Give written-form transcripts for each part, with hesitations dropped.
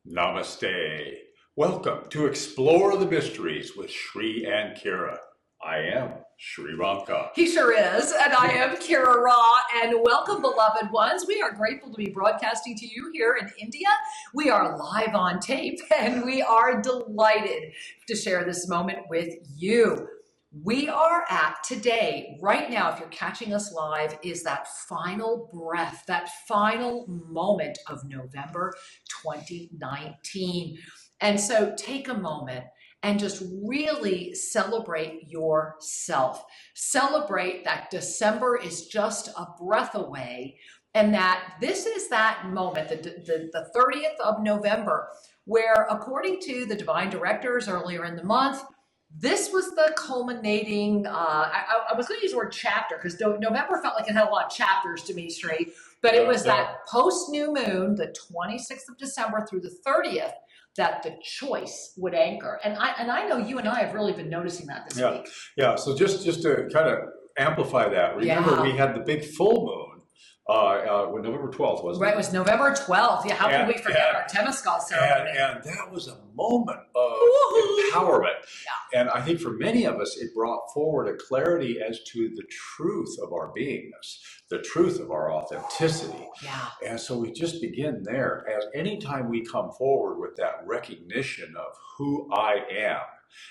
Namaste. Welcome to Explore the Mysteries with Sri and Kira. I am Sri Ramka. He sure is, and I am Kira Ra, and welcome, beloved ones. We are grateful to be broadcasting to you here in India. We are live on tape, and we are delighted to share this moment with you. We are at today, right now, if you're catching us live, is that final breath, that final moment of November 2019. And so take a moment and just really celebrate yourself. Celebrate that December is just a breath away, and that this is that moment, the 30th of November, where according to the divine directors earlier in the month, this was the culminating, I was going to use the word chapter because November felt like it had a lot of chapters to me, Sri, but it was that post-new moon, the 26th of December through the 30th, that the choice would anchor. And I know you and I have really been noticing that this week. Yeah, so just to kind of amplify that, remember we had the big full moon, November 12th, wasn't it? Right, it was November 12th. Yeah, how can we forget our Temescal ceremony? And that was a moment of empowerment. Yeah. And I think for many of us, it brought forward a clarity as to the truth of our beingness, the truth of our authenticity. Yeah. And so we just begin there. As anytime we come forward with that recognition of who I am,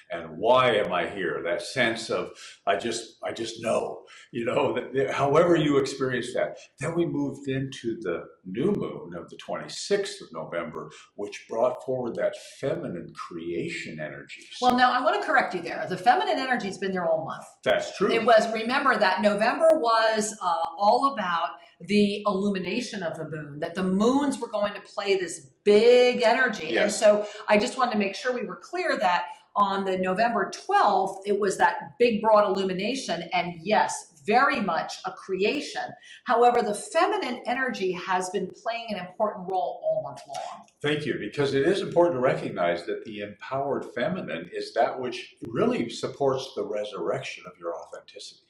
and why am I here? That sense of I just know, that however you experience that. Then we moved into the new moon of the 26th of November, which brought forward that feminine creation energy. Well, now I want to correct you there. The feminine energy has been there all month. That's true. It was, remember that November was all about the illumination of the moon, that the moons were going to play this big energy. Yes. And so I just wanted to make sure we were clear that on the November 12th, it was that big, broad illumination, and yes, very much a creation. However, the feminine energy has been playing an important role all month long. Thank you, because it is important to recognize that the empowered feminine is that which really supports the resurrection of your authenticity.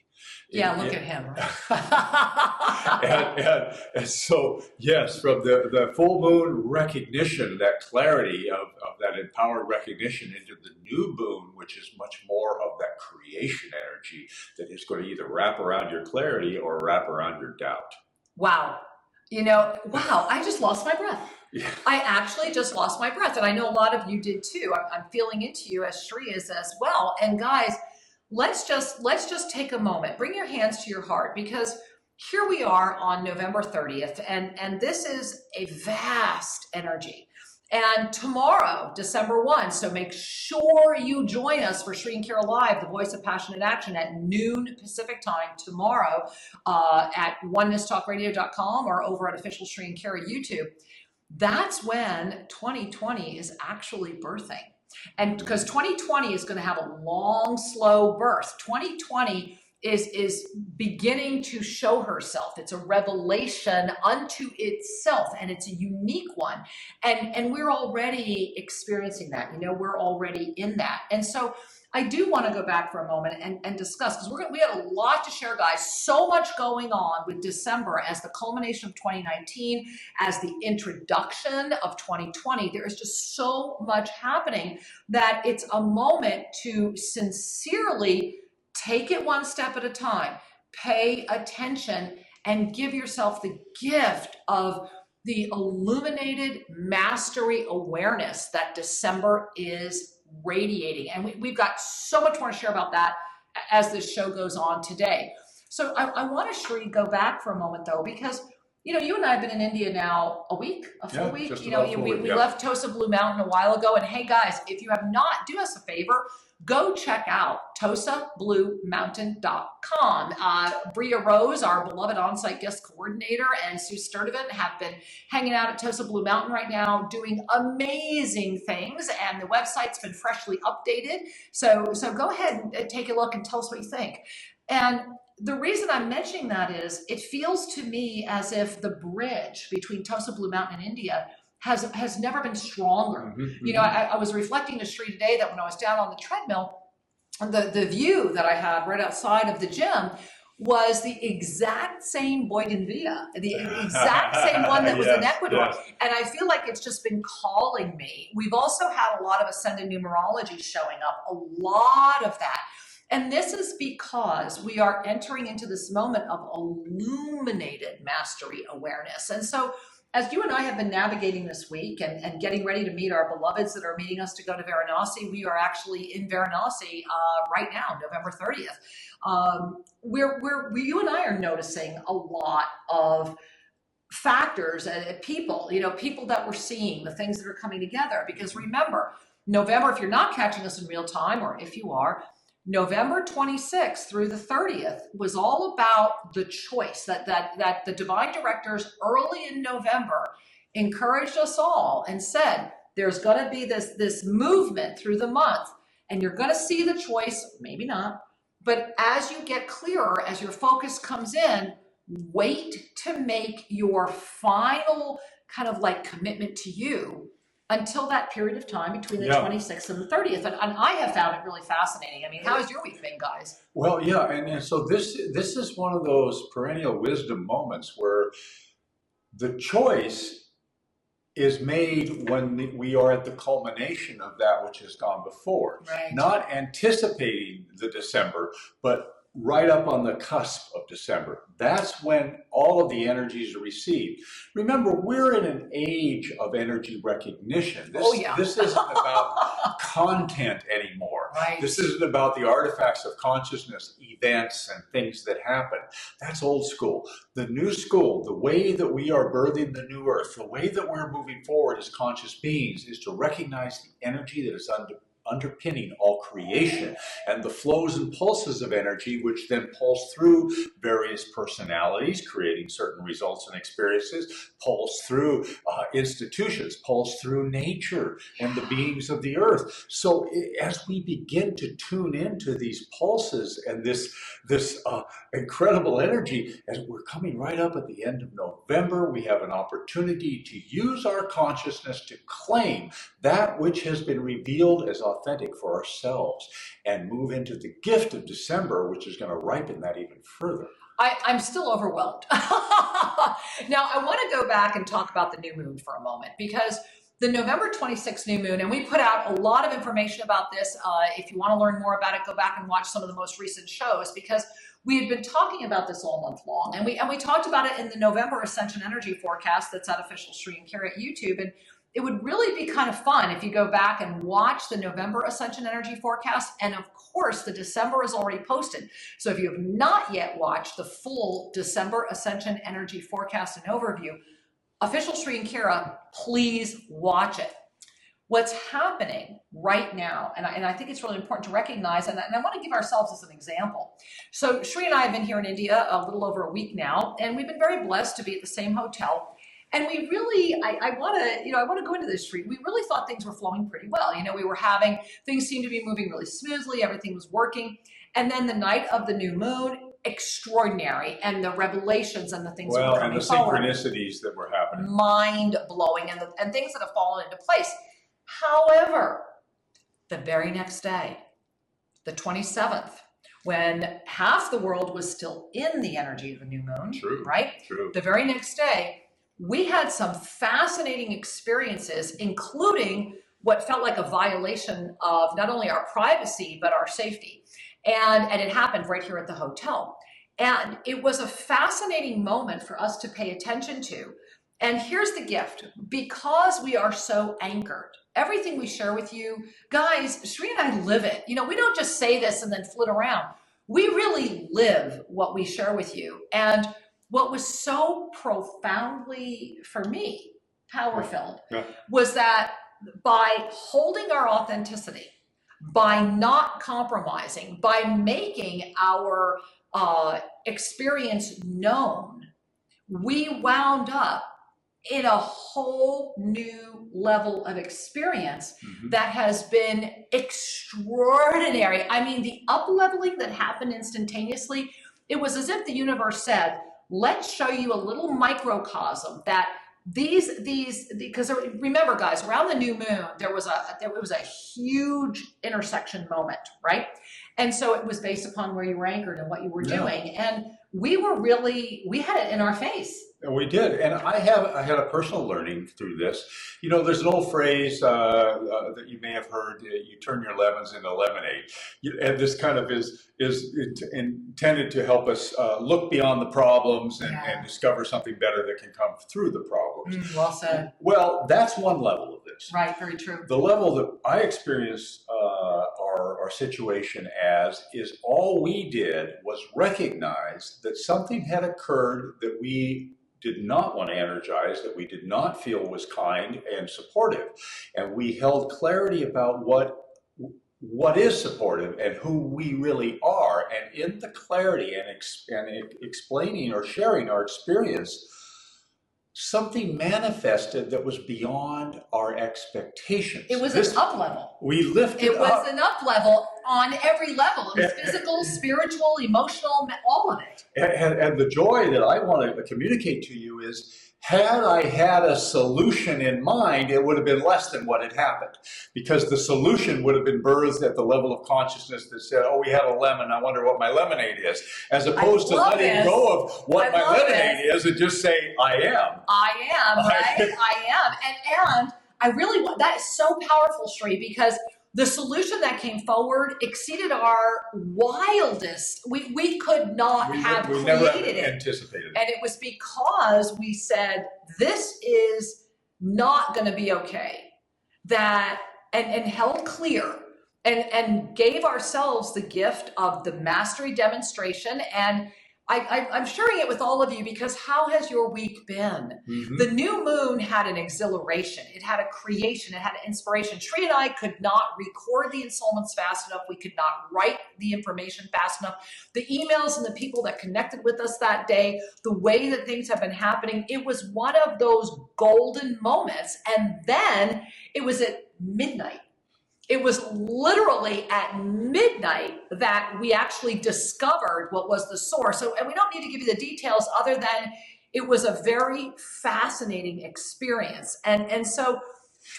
Yeah, look at him. and so, yes, from the full moon recognition, that clarity of that empowered recognition into the new moon, which is much more of that creation energy that is going to either wrap around your clarity or wrap around your doubt. Wow. Wow, I just lost my breath. Yeah. I actually just lost my breath. And I know a lot of you did too. I'm feeling into you as Sri is as well. And guys, let's just take a moment. Bring your hands to your heart, because here we are on November 30th, and this is a vast energy. And tomorrow, December 1, so make sure you join us for Sri and Kira Live, the Voice of Passionate Action, at noon Pacific time tomorrow at onenesstalkradio.com or over at OfficialSriandKira YouTube. That's when 2020 is actually birthing. And because 2020 is going to have a long, slow birth. 2020 is beginning to show herself. It's a revelation unto itself, and it's a unique one. And we're already experiencing that. We're already in that. And so I do want to go back for a moment and discuss, because we have a lot to share, guys. So much going on with December as the culmination of 2019, as the introduction of 2020. There is just so much happening that it's a moment to sincerely take it one step at a time, pay attention, and give yourself the gift of the Illuminated Mastery Awareness that December is radiating. And we've got so much more to share about that as this show goes on today. So I want to, Sri, go back for a moment, though, because you and I have been in India now a week, a full week. We left Tosa Blue Mountain a while ago. And hey, guys, if you have not, do us a favor, go check out tosabluemountain.com. Bria Rose, our beloved on-site guest coordinator, and Sue Sturdivant have been hanging out at Tosa Blue Mountain right now doing amazing things, and the website's been freshly updated. So go ahead and take a look and tell us what you think. And the reason I'm mentioning that is it feels to me as if the bridge between Tosa Blue Mountain and India has never been stronger. Mm-hmm. I was reflecting to Sri today that when I was down on the treadmill, the view that I had right outside of the gym was the exact same Bougainvillea, the exact same one that was in Yes, Ecuador. yes. And I feel like it's just been calling me. We've also had a lot of ascended numerology showing up, a lot of that. And this is because we are entering into this moment of illuminated mastery awareness. And so as you and I have been navigating this week and getting ready to meet our beloveds that are meeting us to go to Varanasi, we are actually in Varanasi right now, November 30th. You and I are noticing a lot of factors, people, people that we're seeing, the things that are coming together. Because remember, November, if you're not catching us in real time, or if you are, November 26th through the 30th was all about the choice that the divine directors early in November encouraged us all and said, there's going to be this movement through the month, and you're going to see the choice, maybe not, but as you get clearer, as your focus comes in, wait to make your final kind of like commitment to you until that period of time between the 26th and the 30th. And I have found it really fascinating. I mean, how has your week been, guys? Well, yeah, and so this is one of those perennial wisdom moments where the choice is made when we are at the culmination of that which has gone before. Right. Not anticipating the December, but right up on the cusp of December. That's when all of the energies are received. Remember, we're in an age of energy recognition. This isn't about content anymore. Right. This isn't about the artifacts of consciousness, events and things that happen. That's old school. The new school, the way that we are birthing the new earth, the way that we're moving forward as conscious beings is to recognize the energy that is underpinning all creation and the flows and pulses of energy, which then pulse through various personalities, creating certain results and experiences, pulse through institutions, pulse through nature and the beings of the earth. So as we begin to tune into these pulses and this incredible energy, as we're coming right up at the end of November, we have an opportunity to use our consciousness to claim that which has been revealed as authentic for ourselves and move into the gift of December, which is going to ripen that even further. I'm still overwhelmed. Now, I want to go back and talk about the new moon for a moment, because the November 26th new moon, and we put out a lot of information about this. If you want to learn more about it, go back and watch some of the most recent shows, because we had been talking about this all month long. And we talked about it in the November Ascension energy forecast that's at OfficialSriandKira YouTube. And it would really be kind of fun if you go back and watch the November Ascension energy forecast. And of course, the December is already posted. So if you have not yet watched the full December Ascension energy forecast and overview, OfficialSriandKira, please watch it. What's happening right now, and I think it's really important to recognize, and I want to give ourselves as an example. So Sri and I have been here in India a little over a week now, and we've been very blessed to be at the same hotel. And we really, I want to go into this, Sri. We really thought things were flowing pretty well. Things seemed to be moving really smoothly. Everything was working. And then the night of the new moon, extraordinary, and the revelations and the things that were coming forward, synchronicities that were happening, mind-blowing, and things that have fallen into place. However, the very next day, the 27th, when half the world was still in the energy of the new moon, right? True. The very next day, we had some fascinating experiences, including what felt like a violation of not only our privacy, but our safety. And it happened right here at the hotel. And it was a fascinating moment for us to pay attention to. And here's the gift. Because we are so anchored, everything we share with you, guys, Sri and I live it. We don't just say this and then flit around. We really live what we share with you. And what was so profoundly, for me, power-filled, was that by holding our authenticity, by not compromising, by making our experience known, we wound up in a whole new level of experience that has been extraordinary. I mean, the up-leveling that happened instantaneously, it was as if the universe said, let's show you a little microcosm that because remember, guys, around the new moon, it was a huge intersection moment, right? And so it was based upon where you were anchored and what you were doing. And we had it in our face. And we did. And I had a personal learning through this. You know, there's an old phrase that you may have heard, you turn your lemons into lemonade. And this kind of is intended to help us look beyond the problems and discover something better that can come through the problems. Well said. Well, that's one level of this. Right, very true. The level that I experienced our situation as is all we did was recognize that something had occurred that we did not want to energize, that we did not feel was kind and supportive. And we held clarity about what is supportive and who we really are. And in the clarity and explaining or sharing our experience, something manifested that was beyond our expectations. It was an up level. We lifted up. It was an up level on every level. It was physical, spiritual, emotional, all of it. And the joy that I want to communicate to you is, had I had a solution in mind, it would have been less than what had happened. Because the solution would have been birthed at the level of consciousness that said, oh, we had a lemon, I wonder what my lemonade is. As opposed to letting go of what my lemonade is and just say, I am. I am, right? I am. And I really want, that is so powerful, Sri, because the solution that came forward exceeded our wildest. We could not have created never it. Anticipated it. And it was because we said, this is not going to be okay. And held clear and gave ourselves the gift of the mastery demonstration. And I'm sharing it with all of you because how has your week been? Mm-hmm. The new moon had an exhilaration. It had a creation. It had an inspiration. Sri and I could not record the ensoulments fast enough. We could not write the information fast enough. The emails and the people that connected with us that day, the way that things have been happening, it was one of those golden moments. And then it was at midnight. It was literally at midnight that we actually discovered what was the source. So, and we don't need to give you the details other than it was a very fascinating experience. And so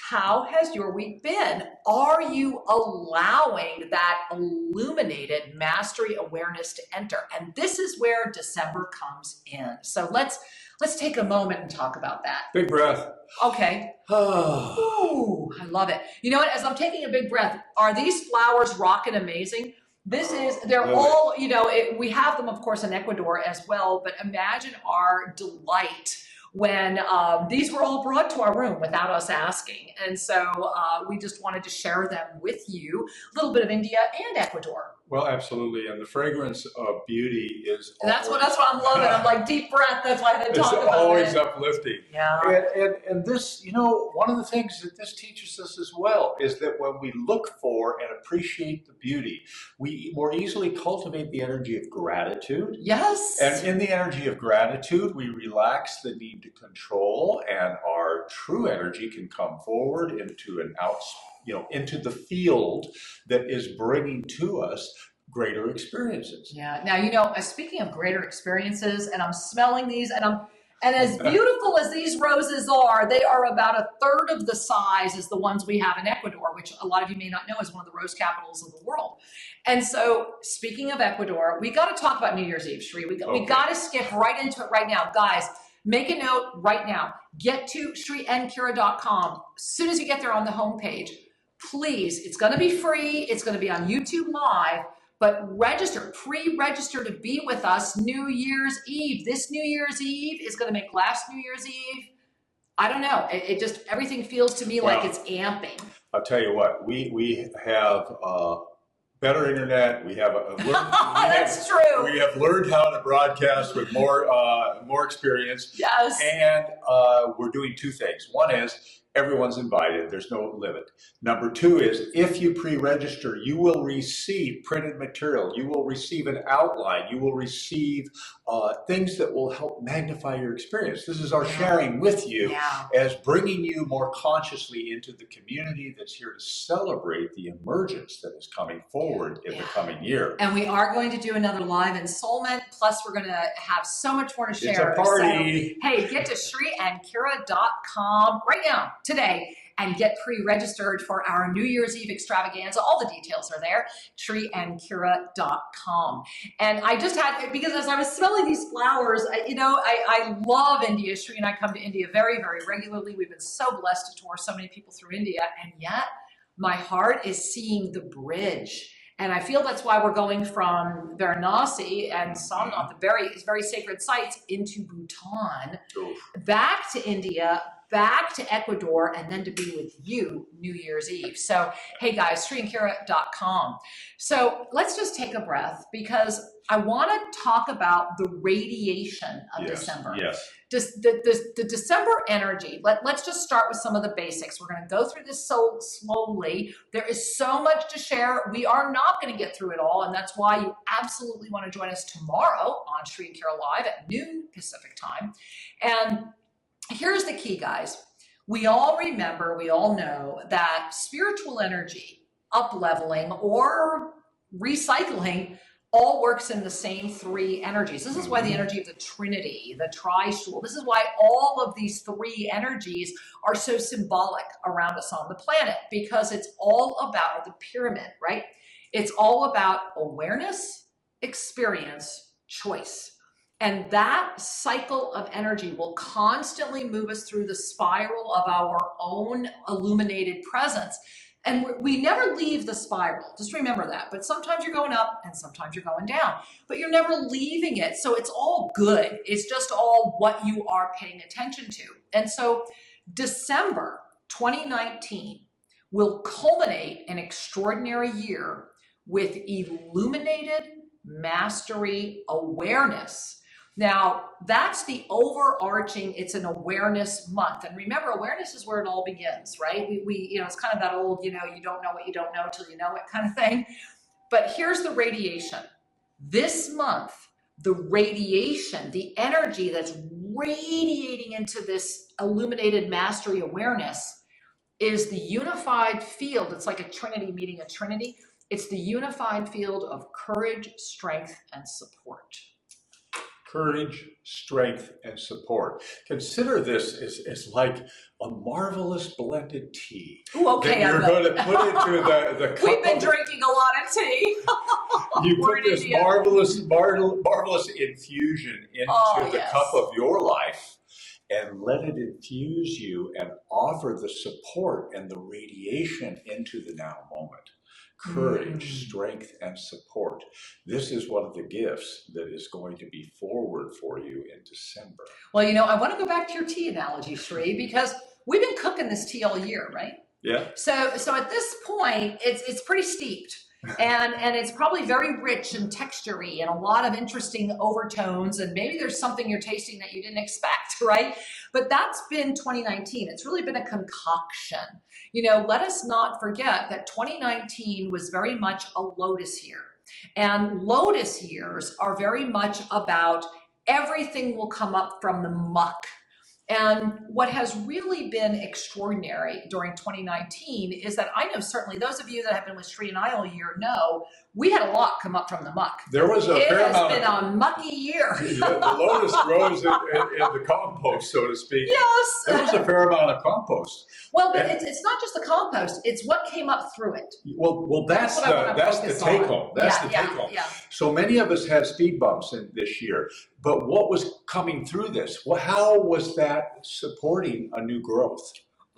how has your week been? Are you allowing that illuminated mastery awareness to enter? And this is where December comes in. So let's take a moment and talk about that. Big breath. Okay. Ooh, I love it. You know what? As I'm taking a big breath, are these flowers rocking amazing? They're all, you know, we have them, of course, in Ecuador as well, but imagine our delight when these were all brought to our room without us asking. And so we just wanted to share them with you, a little bit of India and Ecuador. Well, absolutely. And the fragrance of beauty is that's what I'm loving. I'm like, deep breath. That's why I talk about it. It's always uplifting. Yeah. And this, you know, one of the things that this teaches us as well is that when we look for and appreciate the beauty, we more easily cultivate the energy of gratitude. Yes. And in the energy of gratitude, we relax the need to control, and our true energy can come forward into into the field that is bringing to us greater experiences. Yeah. Now, you know, speaking of greater experiences, and I'm smelling these, and as beautiful as these roses are, they are about a third of the size as the ones we have in Ecuador, which a lot of you may not know is one of the rose capitals of the world. And so, speaking of Ecuador, we got to talk about New Year's Eve, Sri. We got to skip right into it right now, guys. Make a note right now. Get to SriandKira.com. As soon as you get there on the homepage, please, it's going to be free. It's going to be on YouTube Live, but pre-register to be with us New Year's Eve. This New Year's Eve is going to make last New Year's Eve. I don't know. It just, everything feels to me like it's amping. I'll tell you what, we have better internet. We have that's true. We have learned how to broadcast with more experience. Yes. And we're doing two things. One is everyone's invited. There's no limit. Number two is if you pre-register, you will receive printed material. You will receive an outline. You will receive things that will help magnify your experience. This is our sharing with you as bringing you more consciously into the community that's here to celebrate the emergence that is coming forward in the coming year. And we are going to do another live ensoulment. Plus, we're going to have so much more to share. It's a party. So, hey, get to SriandKira.com right now, today, and get pre-registered for our New Year's Eve extravaganza. All the details are there, SriandKira.com. And I just had, because as I was smelling these flowers, I love India. Sri and I come to India very, very regularly. We've been so blessed to tour so many people through India, and yet my heart is seeing the bridge. And I feel that's why we're going from Varanasi and Somnath, the very sacred sites, into Bhutan, back to India, back to Ecuador, and then to be with you New Year's Eve. So, hey guys, SriandKira.com. So let's just take a breath, because I want to talk about the radiation of December. Yes. Just the December energy. Let's just start with some of the basics. We're going to go through this so slowly. There is so much to share. We are not going to get through it all, and that's why you absolutely want to join us tomorrow on Sri and Kira Live at noon Pacific time. And here's the key, guys. We all remember, we all know that spiritual energy, up-leveling or recycling, all works in the same three energies. This is why the energy of the Trinity, the Tri-Shul, this is why all of these three energies are so symbolic around us on the planet, because it's all about the pyramid, right? It's all about awareness, experience, choice. And that cycle of energy will constantly move us through the spiral of our own illuminated presence. And we never leave the spiral. Just remember that. But sometimes you're going up and sometimes you're going down. But you're never leaving it. So it's all good. It's just all what you are paying attention to. And so December 2019 will culminate an extraordinary year with Illuminated Mastery Awareness. Now, that's the overarching, it's an awareness month. And remember, awareness is where it all begins, right? It's kind of that old, you don't know what you don't know till you know it kind of thing. But here's the radiation. This month, the radiation, the energy that's radiating into this illuminated mastery awareness is the unified field. It's like a trinity meeting a trinity. It's the unified field of courage, strength, and support. Courage, strength, and support. Consider this as like a marvelous blended tea. Ooh, okay, that you're going to put into the cup. We've been drinking a lot of tea. You put this marvelous infusion into the cup of your life, and let it infuse you and offer the support and the radiation into the now moment. Courage, strength, and support. This is one of the gifts that is going to be forward for you in December. Well, I want to go back to your tea analogy, Sri, because we've been cooking this tea all year, right? Yeah. So at this point, it's pretty steeped. And it's probably very rich and textury and a lot of interesting overtones, and maybe there's something you're tasting that you didn't expect, right? But that's been 2019. It's really been a concoction. Let us not forget that 2019 was very much a Lotus year. And Lotus years are very much about everything will come up from the muck. And what has really been extraordinary during 2019 is that I know certainly those of you that have been with Sri and I all year know we had a lot come up from the muck. There was a fair amount. It has been a mucky year. The lotus grows in the compost, so to speak. Yes. There was a fair amount of compost. Well, but it's not just the compost; it's what came up through it. Well, that's the take home. That's the take home. Yeah. So many of us had speed bumps in this year, but what was coming through this? How was that supporting a new growth?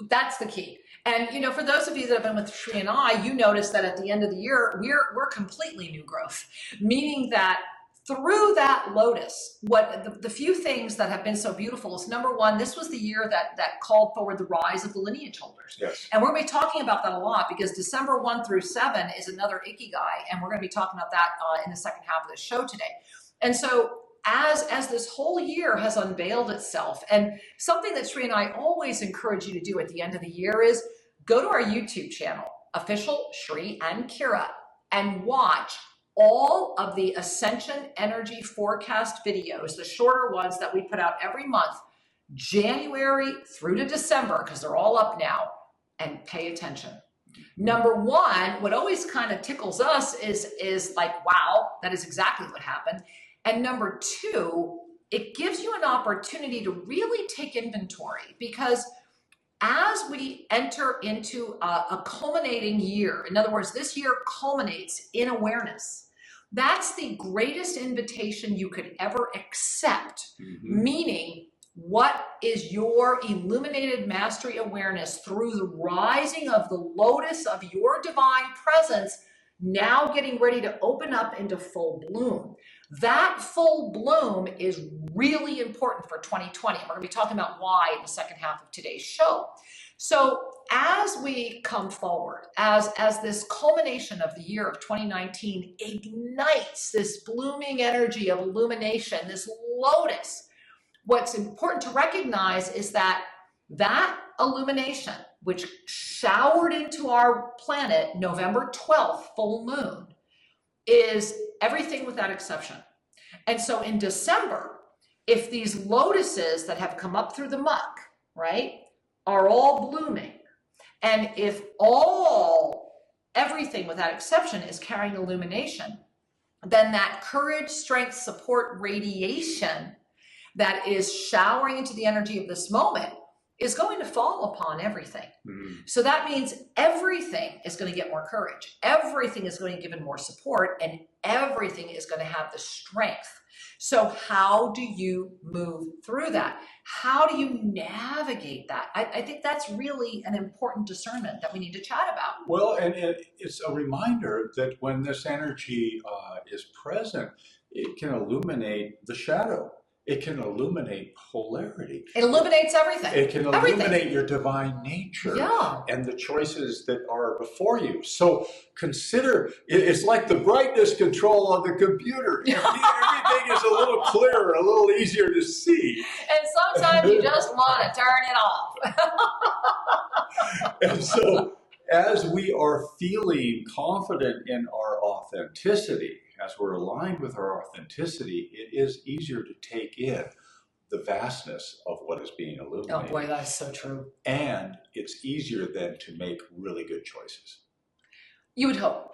That's the key. And for those of you that have been with Sri and I, you notice that at the end of the year, we're completely new growth, meaning that through that Lotus, what the few things that have been so beautiful is, number one, this was the year that called forward the rise of the lineage holders. Yes. And we're going to be talking about that a lot, because December 1 through 7 is another Inky Guy, and we're going to be talking about that in the second half of the show today. And so as this whole year has unveiled itself, and something that Sri and I always encourage you to do at the end of the year is go to our YouTube channel, OfficialSriandKira, and watch all of the Ascension energy forecast videos, the shorter ones that we put out every month, January through to December, because they're all up now, and pay attention. Number one, what always kind of tickles us is like, wow, that is exactly what happened. And number two, it gives you an opportunity to really take inventory, because as we enter into a culminating year, in other words, this year culminates in awareness. That's the greatest invitation you could ever accept, meaning what is your illuminated mastery awareness through the rising of the lotus of your divine presence, now getting ready to open up into full bloom. That full bloom is really important for 2020. We're going to be talking about why in the second half of today's show. So as we come forward, as this culmination of the year of 2019 ignites this blooming energy of illumination, this lotus, what's important to recognize is that that illumination, which showered into our planet November 12th, full moon, is everything without exception. And so in December, if these lotuses that have come up through the muck, right, are all blooming, and if everything without exception is carrying illumination, then that courage, strength, support, radiation that is showering into the energy of this moment is going to fall upon everything. So that means everything is going to get more courage. Everything is going to give it more support, and everything is going to have the strength. So how do you move through that? How do you navigate that? I think that's really an important discernment that we need to chat about. Well, and it's a reminder that when this energy is present, it can illuminate the shadow. It can illuminate polarity. It illuminates everything. It can illuminate your divine nature and the choices that are before you. So consider, it's like the brightness control on the computer. Everything is a little clearer, a little easier to see. And sometimes you just want to turn it off. And so as we are feeling confident in our authenticity, as we're aligned with our authenticity, it is easier to take in the vastness of what is being illuminated. Oh boy, that is so true. And it's easier then to make really good choices. You would hope,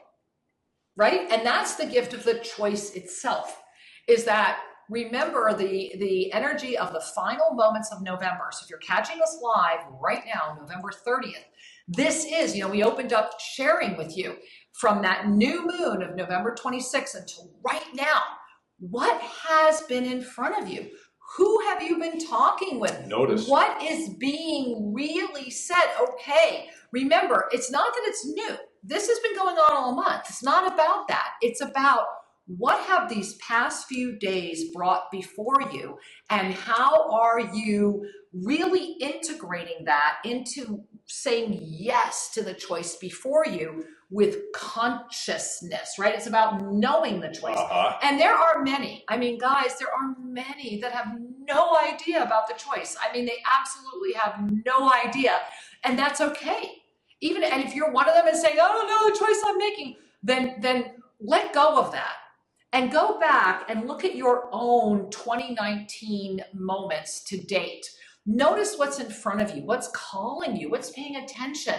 right? And that's the gift of the choice itself, is that remember the energy of the final moments of November. So if you're catching us live right now, November 30th, this is, we opened up sharing with you from that new moon of November 26th until right now. What has been in front of you? Who have you been talking with? Notice. What is being really said? Okay, remember, it's not that it's new. This has been going on all month. It's not about that. It's about what have these past few days brought before you, and how are you really integrating that into saying yes to the choice before you with consciousness, right? It's about knowing the choice. And there are many, guys, there are many that have no idea about the choice. They absolutely have no idea. And that's okay. And if you're one of them and saying, I don't know the choice I'm making, then let go of that. And go back and look at your own 2019 moments to date. Notice what's in front of you, what's calling you, what's paying attention.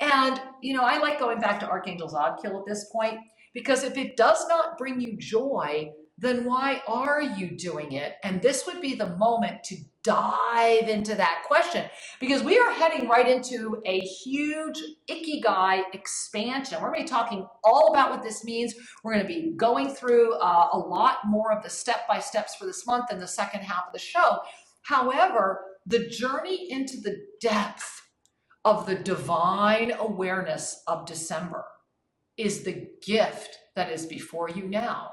And, I like going back to Archangel Zadkiel at this point, because if it does not bring you joy, then why are you doing it? And this would be the moment to dive into that question, because we are heading right into a huge Inky Guy expansion. We're going to be talking all about what this means. We're going to be going through a lot more of the step-by-steps for this month in the second half of the show. However, the journey into the depth of the divine awareness of December is the gift that is before you now,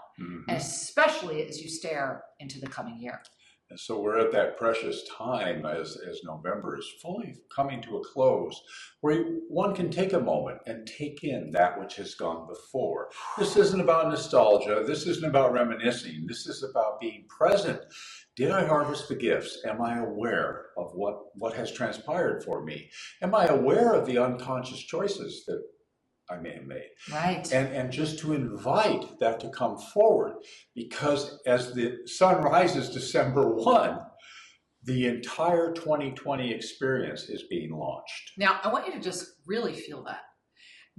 especially as you stare into the coming year. And so we're at that precious time as November is fully coming to a close, where one can take a moment and take in that which has gone before. This isn't about nostalgia. This isn't about reminiscing. This is about being present. Did I harvest the gifts? Am I aware of what has transpired for me? Am I aware of the unconscious choices that I may have made? Right. And just to invite that to come forward, because as the sun rises December 1, the entire 2020 experience is being launched. Now, I want you to just really feel that.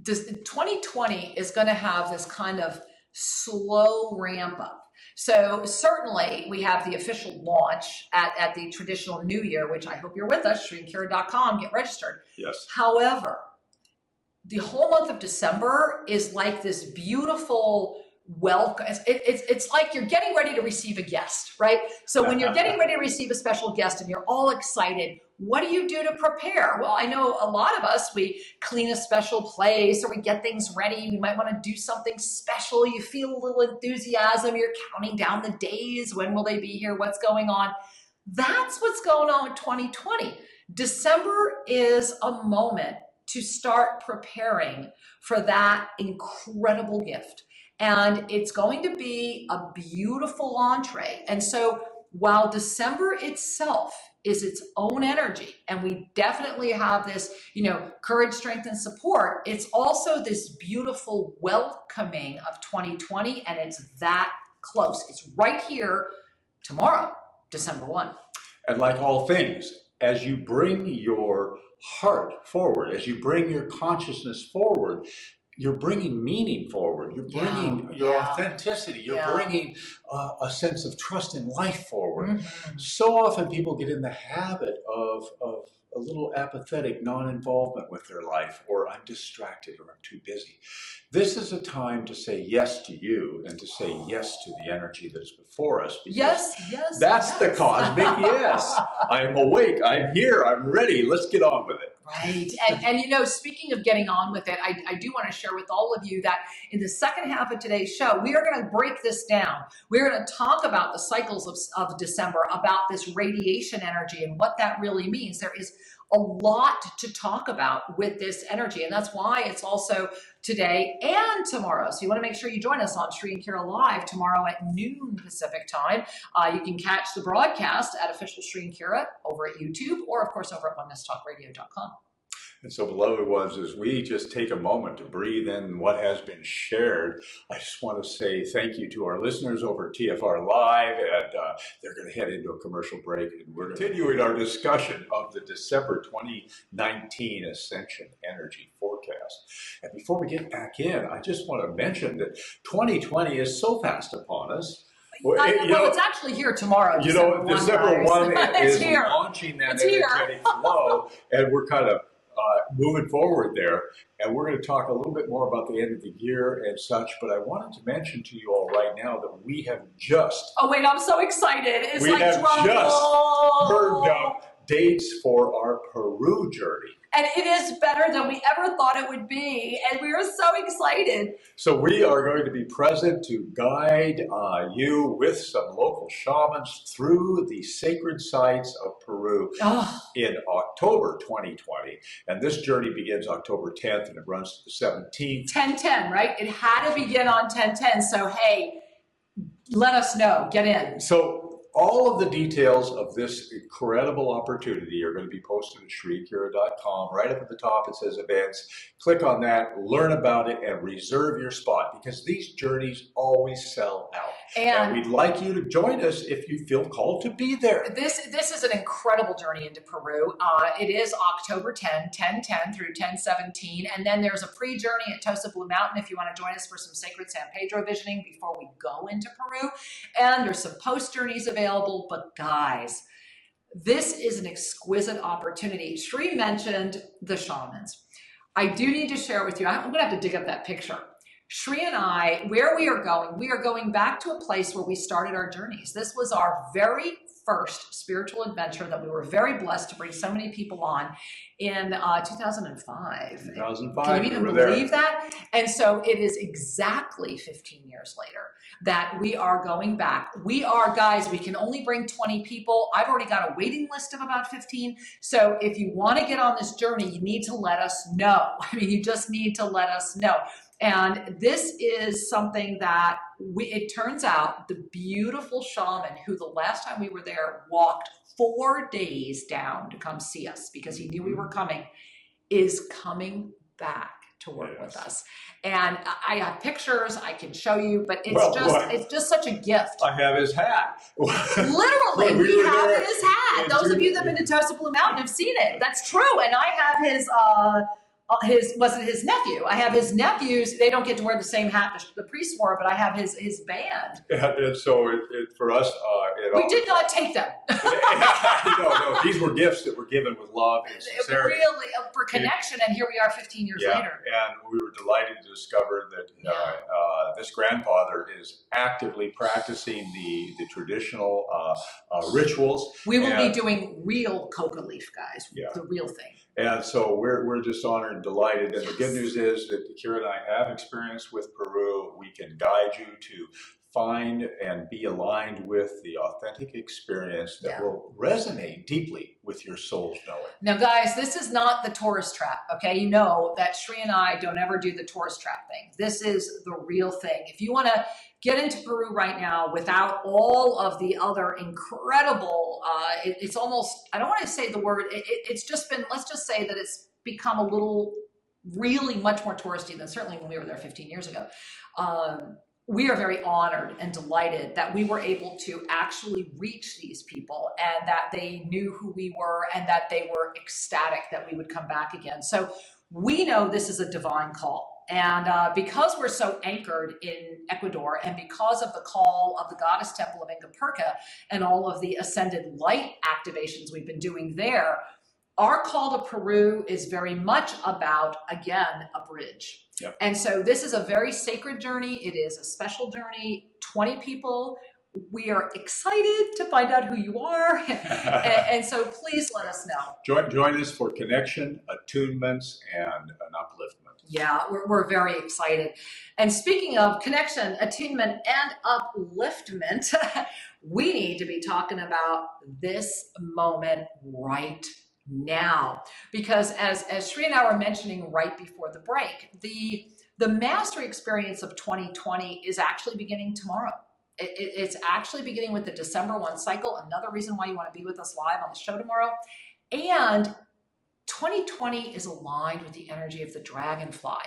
2020 is going to have this kind of slow ramp up. So certainly we have the official launch at the traditional New Year, which I hope you're with us, SriandKira.com, get registered. Yes. However, the whole month of December is like this beautiful welcome. It's like you're getting ready to receive a guest, right? So when you're getting ready to receive a special guest and you're all excited, what do you do to prepare? Well, I know a lot of us, we clean a special place or we get things ready. You might want to do something special. You feel a little enthusiasm. You're counting down the days. When will they be here? What's going on? That's what's going on with 2020. December is a moment to start preparing for that incredible gift. And it's going to be a beautiful entree. And so while December itself is its own energy, and we definitely have this, courage, strength, and support, it's also this beautiful welcoming of 2020, and it's that close. It's right here tomorrow, December 1. And like all things, as you bring your heart forward, as you bring your consciousness forward, you're bringing meaning forward. You're bringing your authenticity. You're bringing a sense of trust in life forward. Mm-hmm. So often people get in the habit of a little apathetic non-involvement with their life, or I'm distracted, or I'm too busy. This is a time to say yes to you and to say yes to the energy that is before us. Yes. That's the cosmic yes. I'm awake. I'm here. I'm ready. Let's get on with it. Right. And speaking of getting on with it, I do want to share with all of you that in the second half of today's show, we are going to break this down. We're going to talk about the cycles of December, about this radiation energy and what that really means. There is a lot to talk about with this energy. And that's why it's also today and tomorrow. So you want to make sure you join us on Sri and Kira Live tomorrow at noon Pacific time. You can catch the broadcast at Official Sri and Kira over at YouTube, or of course over at onenesstalkradio.com. And so, beloved ones, as we just take a moment to breathe in what has been shared, I just want to say thank you to our listeners over at TFR Live, and they're going to head into a commercial break, and we're continuing our discussion of the December 2019 Ascension Energy Forecast. And before we get back in, I just want to mention that 2020 is so fast upon us. It's actually here tomorrow. December 1 is here. Launching that energetic flow, and we're kind of moving forward there, and we're going to talk a little bit more about the end of the year and such, but I wanted to mention to you all right now that we have just... Oh wait, I'm so excited. It's we like have drum just roll. firmed up dates for our Peru journey. And it is better than we ever thought it would be, and we are so excited. So we are going to be present to guide you with some local shamans through the sacred sites of Peru in October 2020. And this journey begins October 10th and it runs to the 17th. 10/10, right? It had to begin on 10/10. So, hey, let us know. Get in. So all of the details of this incredible opportunity are going to be posted at SriandKira.com. Right up at the top, it says events. Click on that, learn about it, and reserve your spot, because these journeys always sell out. And we'd like you to join us if you feel called to be there. This is an incredible journey into Peru. It is October 10/10 through 10/17. And then there's a pre-journey at Tosa Blue Mountain if you want to join us for some sacred San Pedro visioning before we go into Peru. And there's some post-journeys available. But guys, this is an exquisite opportunity. Sri mentioned the shamans. I do need to share with you, I'm going to have to dig up that picture. Sri and I, where we are going back to a place where we started our journeys. This was our very first spiritual adventure that we were very blessed to bring so many people on in 2005. 2005. Can you even believe that? And so it is exactly 15 years later that we are going back. We are, guys, we can only bring 20 people. I've already got a waiting list of about 15. So if you want to get on this journey, you need to let us know. I mean, you just need to let us know. And this is something that it turns out the beautiful shaman who the last time we were there walked 4 days down to come see us because he knew we were coming, is coming back to work with us. And I have pictures I can show you, but it's just such a gift. I have his hat. Literally, we have his hat. Those of you that have been to Tosa Blue Mountain have seen it. That's true. And I have his his nephew. I have his nephews. They don't get to wear the same hat the priest wore, but I have his band. And so for us, we did not take them. no, these were gifts that were given with love and sincerity. Really, for connection, and here we are 15 years later. And we were delighted to discover that this grandfather is actively practicing the traditional rituals. We will be doing real coca leaf, guys, the real thing. And so we're just honored and delighted. And the good news is that Kira and I have experience with Peru. We can guide you to find and be aligned with the authentic experience that will resonate deeply with your soul's knowing. Now, guys, this is not the tourist trap, okay? You know that Sri and I don't ever do the tourist trap thing. This is the real thing. If you want to get into Peru right now without all of the other incredible, it's almost, I don't want to say the word, it's just been, let's just say that it's become a little, really much more touristy than certainly when we were there 15 years ago. We are very honored and delighted that we were able to actually reach these people and that they knew who we were and that they were ecstatic that we would come back again. So we know this is a divine call. And because we're so anchored in Ecuador and because of the call of the goddess temple of Inka and all of the ascended light activations we've been doing there, our call to Peru is very much about, again, a bridge. Yep. And so this is a very sacred journey. It is a special journey, 20 people. We are excited to find out who you are. and so please let us know. Join us for connection, attunements, and an upliftment. Yeah, we're very excited. And speaking of connection, attunement, and upliftment, we need to be talking about this moment right now, because as Sri and I were mentioning right before the break, the mastery experience of 2020 is actually beginning tomorrow. It's actually beginning with the December 1 cycle. Another reason why you want to be with us live on the show tomorrow. And 2020 is aligned with the energy of the dragonfly.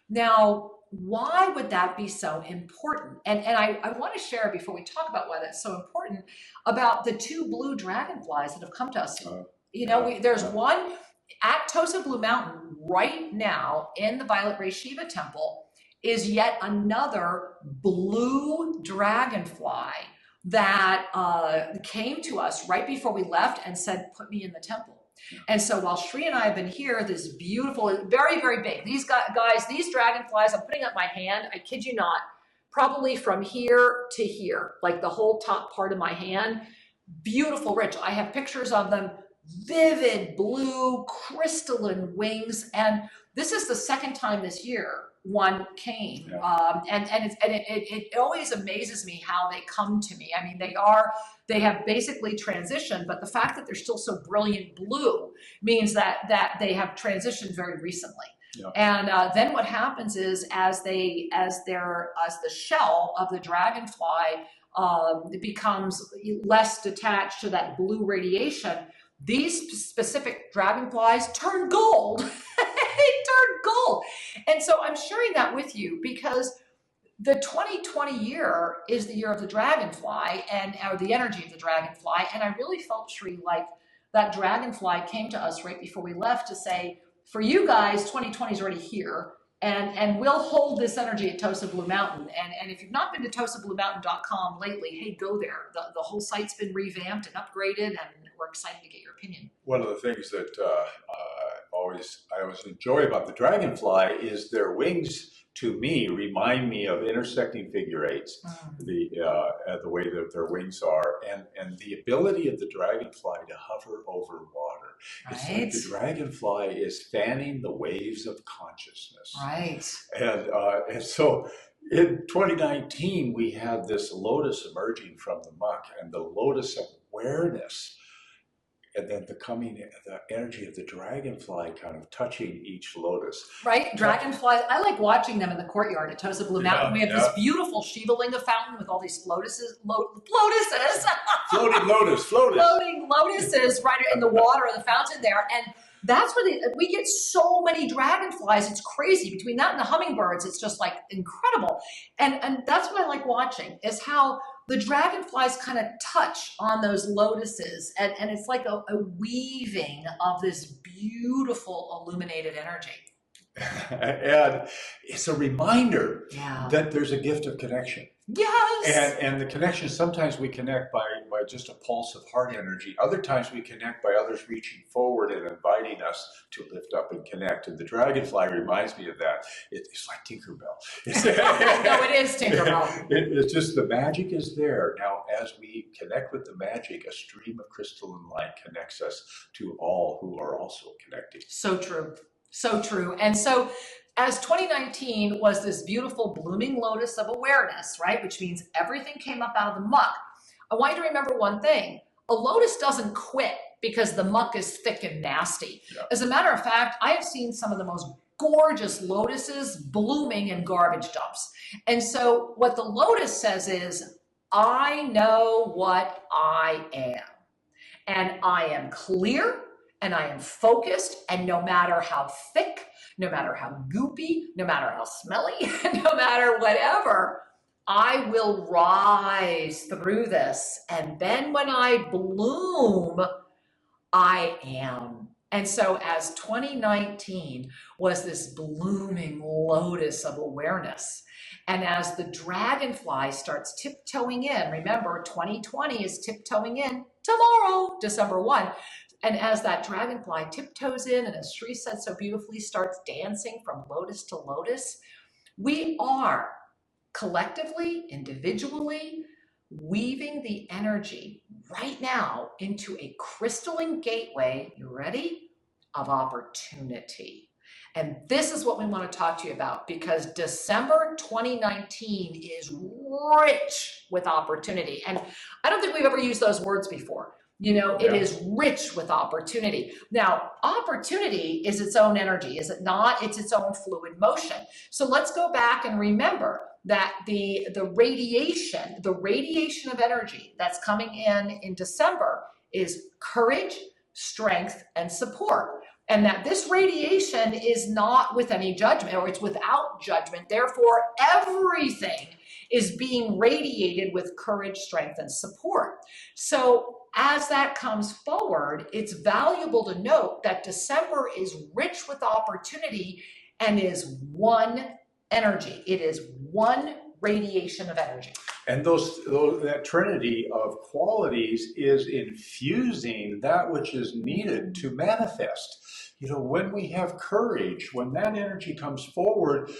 Now, why would that be so important? And I want to share, before we talk about why that's so important, about the 2 blue dragonflies that have come to us. There's one at Tosa Blue Mountain right now in the Violet Ray Shiva Temple is yet another blue dragonfly that came to us right before we left and said, put me in the temple. And so while Sri and I have been here, this beautiful, very, very big, these guys, these dragonflies, I'm putting up my hand, I kid you not, probably from here to here, like the whole top part of my hand, beautiful, rich. I have pictures of them. Vivid blue crystalline wings, and this is the second time this year one came. It always amazes me how they come to me. I mean, they have basically transitioned, but the fact that they're still so brilliant blue means that they have transitioned very recently. Yeah. And then what happens is as the shell of the dragonfly it becomes less detached to that blue radiation, these specific dragonflies turn gold. They turn gold. And so I'm sharing that with you because the 2020 year is the year of the dragonfly or the energy of the dragonfly. And I really felt, Sri, like that dragonfly came to us right before we left to say, for you guys, 2020 is already here. And we'll hold this energy at Tosa Blue Mountain. And if you've not been to tosabluemountain.com lately, hey, go there. The whole site's been revamped and upgraded, and we're excited to get your opinion. One of the things that I always enjoy about the dragonfly is their wings, to me, remind me of intersecting figure eights, the way that their wings are, and the ability of the dragonfly to hover over water. Right. It's like the dragonfly is fanning the waves of consciousness. Right. And so in 2019, we had this lotus emerging from the muck, and the lotus of awareness. And then the energy of the dragonfly kind of touching each lotus. Right, dragonflies. I like watching them in the courtyard at Tosa Blue Mountain. We have this beautiful Shiva Linga fountain with all these lotuses. Floating lotuses right in the water of the fountain there. And that's where we get so many dragonflies. It's crazy. Between that and the hummingbirds, it's just like incredible. And that's what I like watching, is how the dragonflies kind of touch on those lotuses, and it's like a weaving of this beautiful illuminated energy. And it's a reminder Yeah. that there's a gift of connection. Yes. And the connection, sometimes we connect by just a pulse of heart energy. Other times we connect by others reaching forward and inviting us to lift up and connect. And the dragonfly reminds me of that. It's like Tinkerbell. No, it is Tinkerbell. It's just the magic is there. Now, as we connect with the magic, a stream of crystalline light connects us to all who are also connecting. So true. So true. And so as 2019 was this beautiful blooming lotus of awareness, right? Which means everything came up out of the muck. I want you to remember one thing. A lotus doesn't quit because the muck is thick and nasty. Yeah. As a matter of fact, I have seen some of the most gorgeous lotuses blooming in garbage dumps. And so what the lotus says is, I know what I am. And I am clear, and I am focused, and no matter how thick, no matter how goopy, no matter how smelly, no matter whatever, I will rise through this. And then when I bloom, I am. And so as 2019 was this blooming lotus of awareness, and as the dragonfly starts tiptoeing in, remember 2020 is tiptoeing in tomorrow, December 1. And as that dragonfly tiptoes in, and as Sri said so beautifully, starts dancing from lotus to lotus, we are collectively, individually, weaving the energy right now into a crystalline gateway, you ready, of opportunity. And this is what we want to talk to you about, because December 2019 is rich with opportunity. And I don't think we've ever used those words before. You know, it is rich with opportunity. Now, opportunity is its own energy, is it not? It's its own fluid motion. So let's go back and remember that the radiation of energy that's coming in December is courage, strength, and support. And that this radiation is not with any judgment, or it's without judgment. Therefore, everything is being radiated with courage, strength, and support. So as that comes forward, it's valuable to note that December is rich with opportunity and is one energy. It is one radiation of energy. And that trinity of qualities is infusing that which is needed to manifest. You know, when we have courage, when that energy comes forward,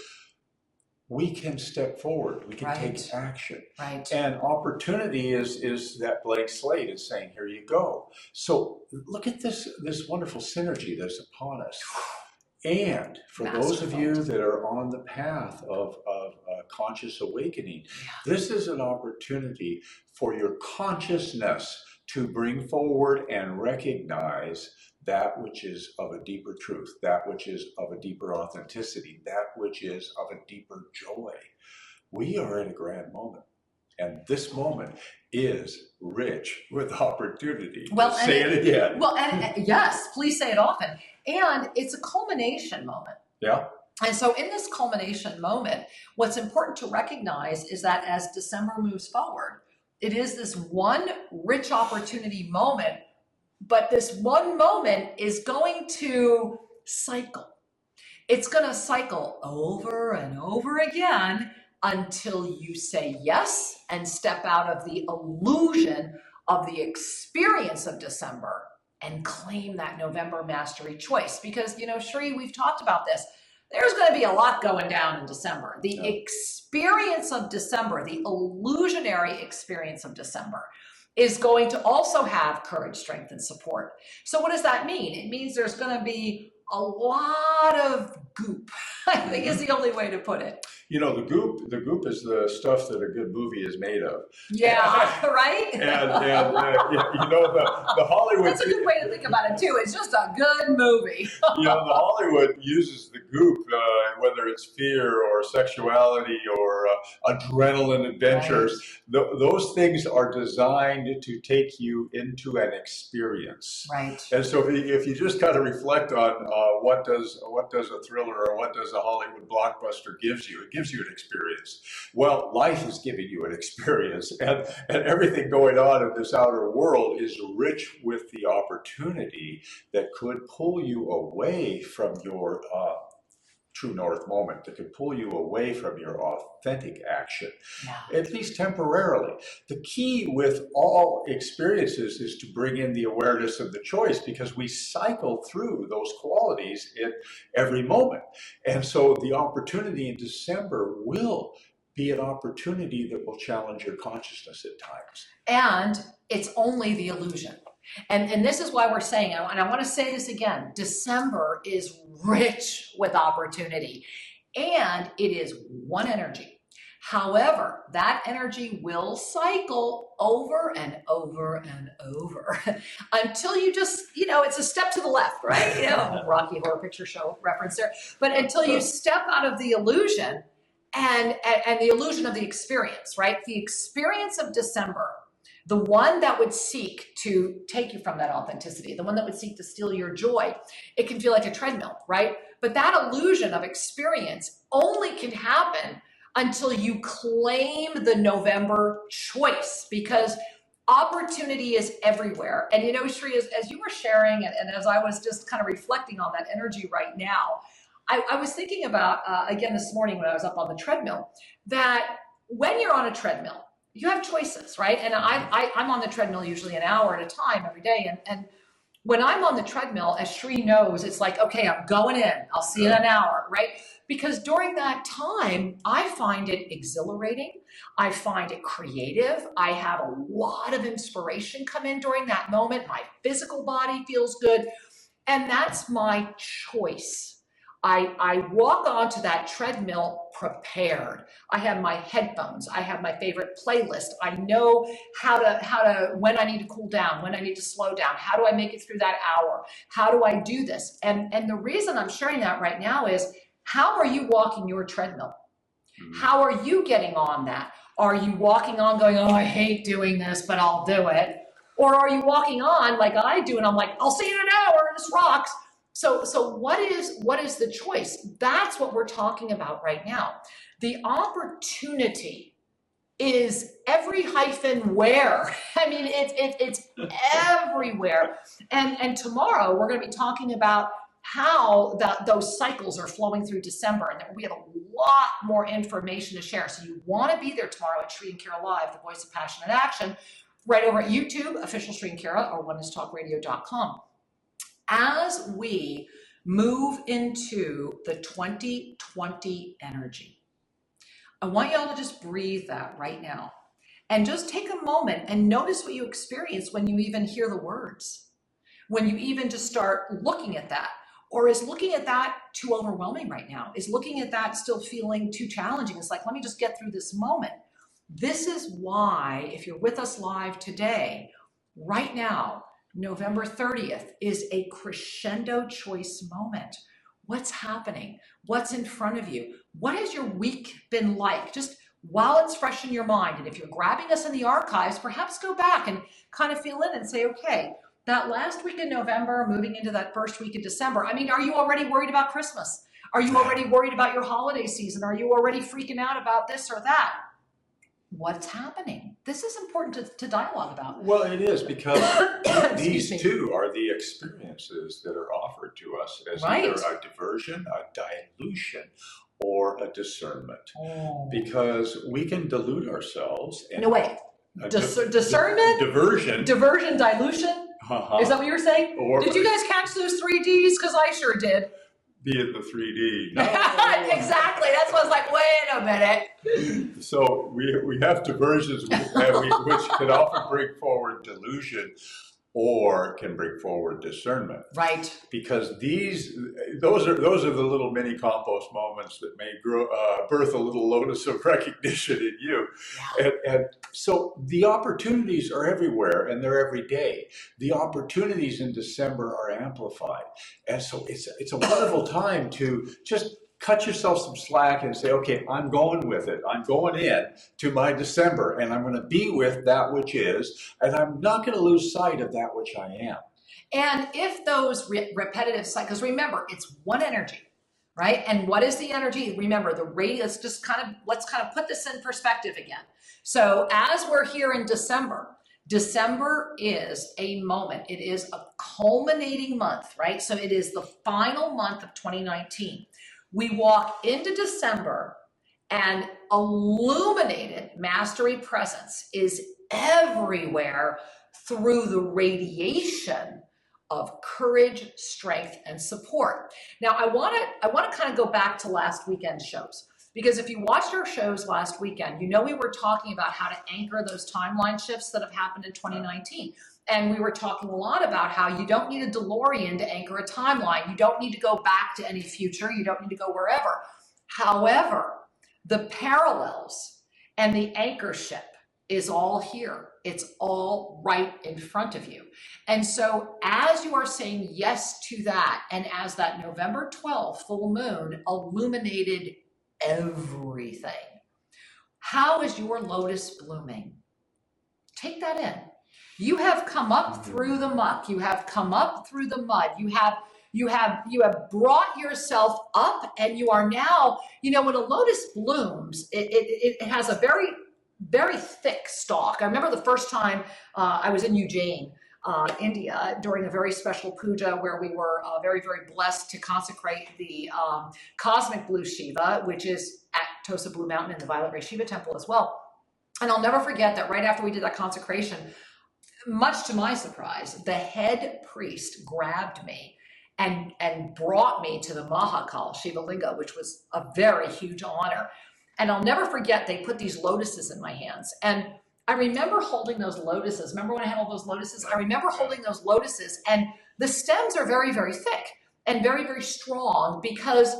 we can step forward. We can take action. Right. And opportunity is that blank slate. It's saying, here you go. So look at this wonderful synergy that's upon us. And for those of you that are on the path of conscious awakening, this is an opportunity for your consciousness to bring forward and recognize that which is of a deeper truth, that which is of a deeper authenticity, that which is of a deeper joy. We are in a grand moment. And this moment is rich with opportunity. Well, say it again. Well, and yes, please say it often. And it's a culmination moment. Yeah. And so in this culmination moment, what's important to recognize is that as December moves forward, it is this one rich opportunity moment, but this one moment is going to cycle. It's going to cycle over and over again until you say yes and step out of the illusion of the experience of December and claim that November mastery choice. Because, you know, Sri, we've talked about this. There's going to be a lot going down in December. The experience of December, the illusionary experience of December, is going to also have courage, strength, and support. So what does that mean? It means there's going to be a lot of goop, I think is the only way to put it. You know, the goop is the stuff that a good movie is made of. Yeah, right? And you know, the Hollywood... That's a good way to think about it, too. It's just a good movie. You know, the Hollywood uses the goop, whether it's fear or sexuality or adrenaline adventures. Right. Those things are designed to take you into an experience. Right. And so if you just kind of reflect on what does a thriller or what does a Hollywood blockbuster gives you, it gives you an experience. Well, life is giving you an experience, and everything going on in this outer world is rich with the opportunity that could pull you away from your true north moment that can pull you away from your authentic action, Yeah. at least temporarily. The key with all experiences is to bring in the awareness of the choice, because we cycle through those qualities in every moment. And so the opportunity in December will be an opportunity that will challenge your consciousness at times. And it's only the illusion. And this is why we're saying, and I want to say this again, December is rich with opportunity, and it is one energy. However, that energy will cycle over and over and over until you just, it's a step to the left, right? Rocky Horror Picture Show reference there. But until you step out of the illusion and the illusion of the experience, right? The experience of December, the one that would seek to take you from that authenticity, the one that would seek to steal your joy, it can feel like a treadmill, right? But that illusion of experience only can happen until you claim the November choice, because opportunity is everywhere. And Shri, as you were sharing and as I was just kind of reflecting on that energy right now, I was thinking about, again this morning when I was up on the treadmill, that when you're on a treadmill, you have choices, right? And I'm on the treadmill usually an hour at a time every day. And when I'm on the treadmill, as Shri knows, it's like, okay, I'm going in. I'll see you in an hour, right? Because during that time, I find it exhilarating. I find it creative. I have a lot of inspiration come in during that moment. My physical body feels good. And that's my choice. I walk onto that treadmill prepared. I have my headphones. I have my favorite playlist. I know how to when I need to cool down, when I need to slow down. How do I make it through that hour? How do I do this? And the reason I'm sharing that right now is, how are you walking your treadmill? How are you getting on that? Are you walking on going, oh, I hate doing this, but I'll do it? Or are you walking on like I do and I'm like, I'll see you in an hour, this rocks. So what is the choice? That's what we're talking about right now. The opportunity is every hyphen where. I mean, it's everywhere. And tomorrow we're going to be talking about how those cycles are flowing through December, and we have a lot more information to share. So you want to be there tomorrow at Sri and Kira Live, the voice of passionate action, right over at YouTube, Official Sri and Kira, or onenesstalkradio.com. As we move into the 2020 energy, I want y'all to just breathe that right now and just take a moment and notice what you experience when you even hear the words, when you even just start looking at that. Or is looking at that too overwhelming right now? Is looking at that still feeling too challenging? It's like, let me just get through this moment. This is why, if you're with us live today, right now, November 30th is a crescendo choice moment. What's happening? What's in front of you? What has your week been like? Just while it's fresh in your mind. And if you're grabbing us in the archives, perhaps go back and kind of feel in and say, okay, that last week in November, moving into that first week of December, I mean, are you already worried about Christmas? Are you already worried about your holiday season? Are you already freaking out about this or that? What's happening? This is important to dialogue about. Well, it is, because these two are the experiences that are offered to us as either a diversion, a dilution, or a discernment. Because we can delude ourselves. No, wait. Discernment? Diversion. Diversion, dilution? Is that what you were saying? Did you guys catch those 3 Ds? Because I sure did. Be it the 3D. No. Exactly. That's what I was like, wait a minute. So we have diversions which can often bring forward delusion or can bring forward discernment. Right. Because those are the little mini compost moments that may birth a little lotus of recognition in you. Yeah. And so the opportunities are everywhere and they're every day. The opportunities in December are amplified. And so it's a wonderful time to just cut yourself some slack and say, okay, I'm going with it. I'm going in to my December and I'm going to be with that which is, and I'm not going to lose sight of that which I am. And if those repetitive cycles, remember, it's one energy, right? And what is the energy? Remember, the radius, let's kind of put this in perspective again. So as we're here in December is a moment. It is a culminating month, right? So it is the final month of 2019. We walk into December and illuminated mastery presence is everywhere through the radiation of courage, strength, and support. Now, I want to kind of go back to last weekend's shows, because if you watched our shows last weekend, you know we were talking about how to anchor those timeline shifts that have happened in 2019. And we were talking a lot about how you don't need a DeLorean to anchor a timeline. You don't need to go back to any future. You don't need to go wherever. However, the parallels and the anchor ship is all here. It's all right in front of you. And so as you are saying yes to that, and as that November 12th full moon illuminated everything, how is your lotus blooming? Take that in. You have come up through the muck. You have come up through the mud. You have brought yourself up, and you are now, you know, when a lotus blooms, it has a very, very thick stalk. I remember the first time I was in Ujjain, India, during a very special puja where we were very, very blessed to consecrate the cosmic blue Shiva, which is at Tosa Blue Mountain in the Violet Ray Shiva temple as well. And I'll never forget that right after we did that consecration, much to my surprise, the head priest grabbed me and brought me to the Mahakal Shiva Linga, which was a very huge honor. And I'll never forget, they put these lotuses in my hands. And I remember holding those lotuses. Remember when I had all those lotuses? I remember holding those lotuses, and the stems are very, very thick and very, very strong, because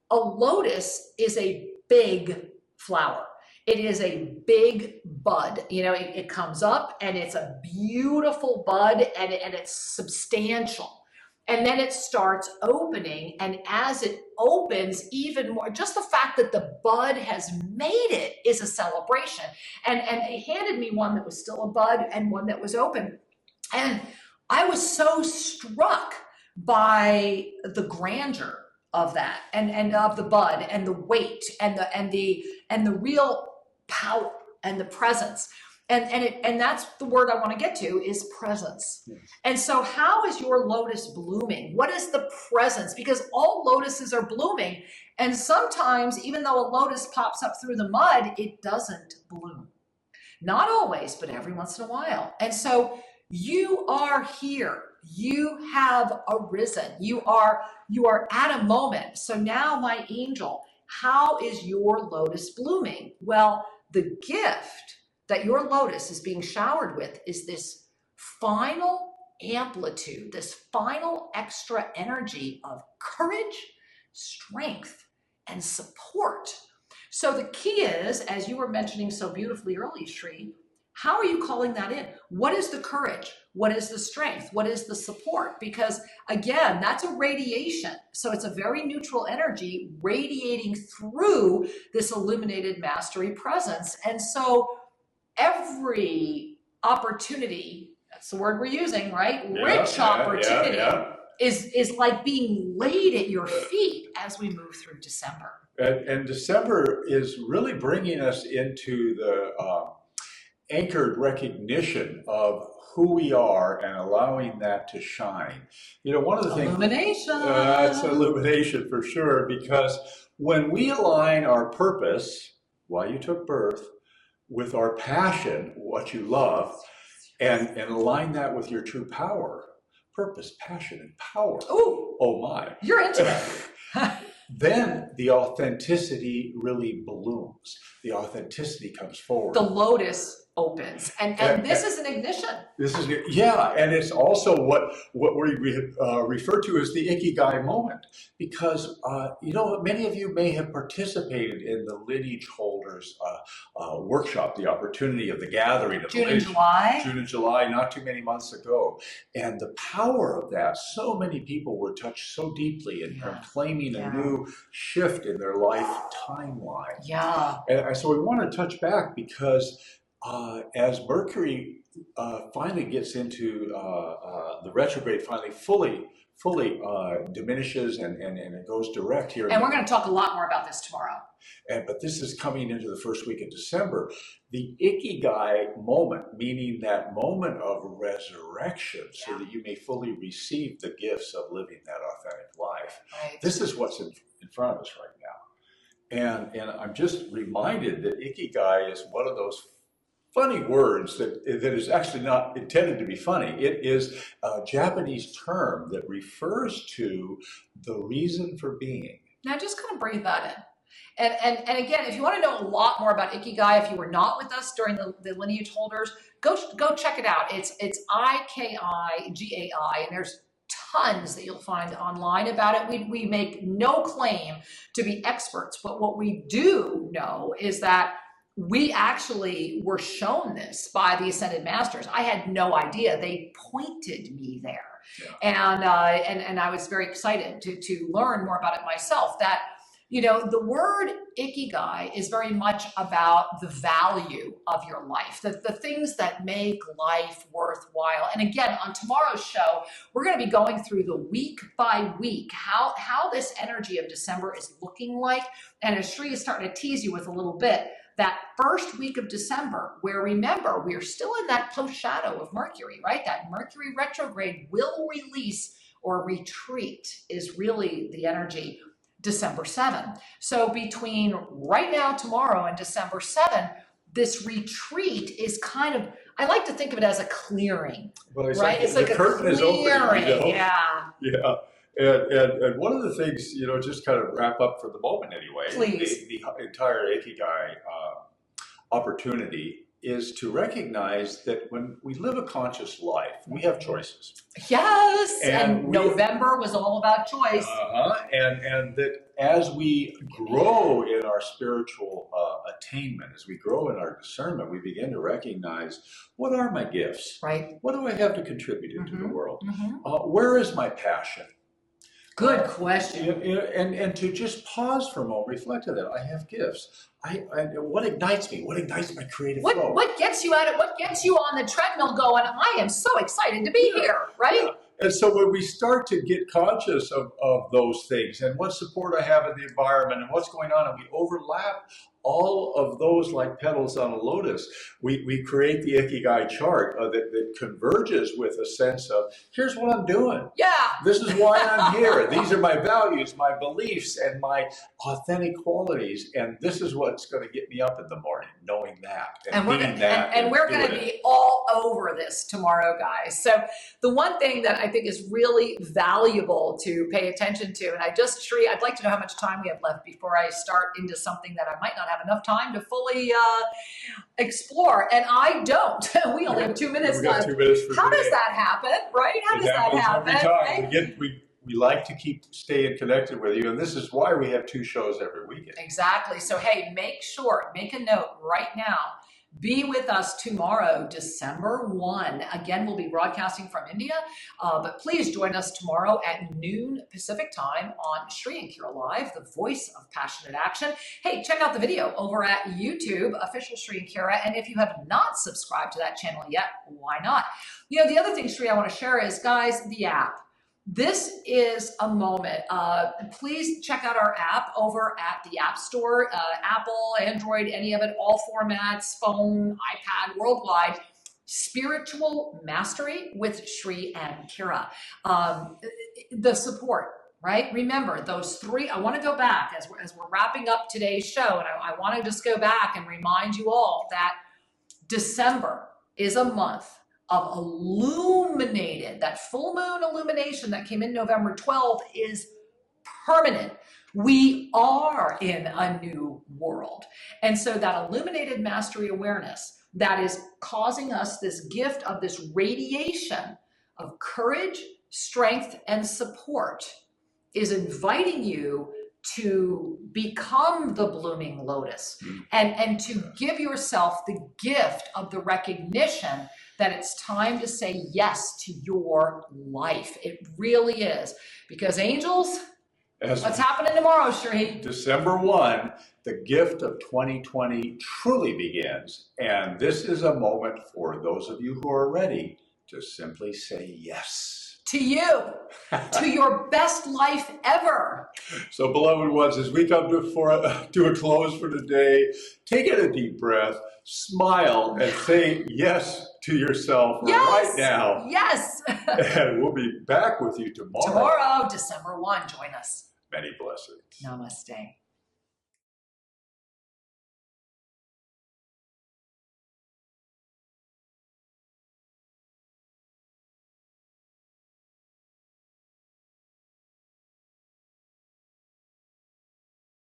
a lotus is a big flower. It is a big bud. You know, it comes up and it's a beautiful bud, and it's substantial. And then it starts opening, and as it opens even more, just the fact that the bud has made it is a celebration. And they handed me one that was still a bud and one that was open. And I was so struck by the grandeur of that, and of the bud, and the weight, and the real power and the presence. And that's the word I want to get to, is presence. Yes. And so how is your lotus blooming? What is the presence? Because all lotuses are blooming. And sometimes, even though a lotus pops up through the mud, it doesn't bloom. Not always, but every once in a while. And so you are here. You have arisen. You are at a moment. So now, my angel, how is your lotus blooming? Well, the gift that your lotus is being showered with is this final amplitude, this final extra energy of courage, strength, and support. So the key is, as you were mentioning so beautifully earlier, Sri, how are you calling that in? What is the courage? What is the strength? What is the support? Because again, that's a radiation. So it's a very neutral energy radiating through this illuminated mastery presence. And so every opportunity, that's the word we're using, right? Rich opportunity is like being laid at your feet as we move through December. And December is really bringing us into the anchored recognition of who we are and allowing that to shine. You know, one of the things— Illumination! It's illumination for sure, because when we align our purpose, why you took birth, with our passion, what you love, and align that with your true power, purpose, passion, and power. Ooh, oh my. You're into it. Then the authenticity really blooms. The authenticity comes forward. The lotus opens, and this is an ignition. This is, yeah, and it's also what we refer to as the Inky Guy moment, because you know, many of you may have participated in the lineage holders workshop, the opportunity of the gathering of June and July, not too many months ago, and the power of that. So many people were touched so deeply in claiming a new shift in their life timeline. Yeah, and so we want to touch back, because as Mercury finally gets into the retrograde, fully diminishes and it goes direct here. And we're going to talk a lot more about this tomorrow. But this is coming into the first week of December. The Inky Guy moment, meaning that moment of resurrection, so that you may fully receive the gifts of living that authentic life. Right. This is what's in front of us right now. And I'm just reminded that Inky Guy is one of those funny words that is actually not intended to be funny. It is a Japanese term that refers to the reason for being. Now just kind of breathe that in. And again, if you want to know a lot more about Inky Guy, if you were not with us during the lineage holders, go check it out. It's IKIGAI, and there's tons that you'll find online about it. We make no claim to be experts, but what we do know is that we actually were shown this by the Ascended Masters. I had no idea. They pointed me there. Yeah. And I was very excited to learn more about it myself. That, you know, the word Ikigai is very much about the value of your life, the things that make life worthwhile. And again, on tomorrow's show, we're going to be going through the week by week, how this energy of December is looking like. And as Sri is starting to tease you with a little bit, that first week of December, where remember, we're still in that post-shadow of Mercury, right? That Mercury retrograde will release or retreat is really the energy December 7. So between right now, tomorrow, and December 7, this retreat is kind of, I like to think of it as a clearing, well, right? It's like the a curtain clearing. Is open, you know? Yeah. Yeah. And one of the things, you know, just kind of wrap up for the moment anyway, please, the entire Ikigai opportunity is to recognize that when we live a conscious life, we have choices. Yes, and November was all about choice. And that as we grow in our spiritual attainment, as we grow in our discernment, we begin to recognize, what are my gifts? Right. What do I have to contribute into the world? Where is my passion? Good question. And to just pause for a moment, reflect on that. I have gifts. What ignites me? What ignites my creative flow? What gets you at it? What gets you on the treadmill going, I am so excited to be here, right? Yeah. And so when we start to get conscious of those things and what support I have in the environment and what's going on, and we overlap all of those like petals on a lotus, we create the Ikigai chart that converges with a sense of, here's what I'm doing. Yeah. This is why I'm here. These are my values, my beliefs, and my authentic qualities. And this is what's going to get me up in the morning, knowing that and being that. And we're going to be all over this tomorrow, guys. So the one thing that I think is really valuable to pay attention to, and Sri, I'd like to know how much time we have left before I start into something that I might not have enough time to fully explore, and I don't. We only have 2 minutes left. 2 minutes for How today. does that happen, right? How does that happen? Right? We like to keep staying connected with you, and this is why we have 2 shows every weekend. Exactly. So hey, make a note right now. Be with us tomorrow, December 1. Again, we'll be broadcasting from India, but please join us tomorrow at noon Pacific time on SriandKira Live, the voice of passionate action. Hey, check out the video over at YouTube, OfficialSriandKira, and if you have not subscribed to that channel yet, why not? You know, the other thing, Sri, I want to share is, guys, the app. This is a moment. Please check out our app over at the App Store, Apple, Android, any of it, all formats, phone, iPad, worldwide. Spiritual Mastery with Sri and Kira. The support, right? Remember those 3. I want to go back as we're wrapping up today's show, and I want to just go back and remind you all that December is a month of illuminated. That full moon illumination that came in November 12th is permanent. We are in a new world. And so that illuminated mastery awareness that is causing us this gift of this radiation of courage, strength, and support is inviting you to become the blooming lotus and to give yourself the gift of the recognition that it's time to say yes to your life. It really is. Because angels, what's happening tomorrow, Sri? December 1, the gift of 2020 truly begins. And this is a moment for those of you who are ready to simply say yes. To you, to your best life ever. So, beloved ones, as we come to a close for today, take in a deep breath, smile, and say yes to yourself right now. Yes. And we'll be back with you tomorrow. Tomorrow, December 1. Join us. Many blessings. Namaste.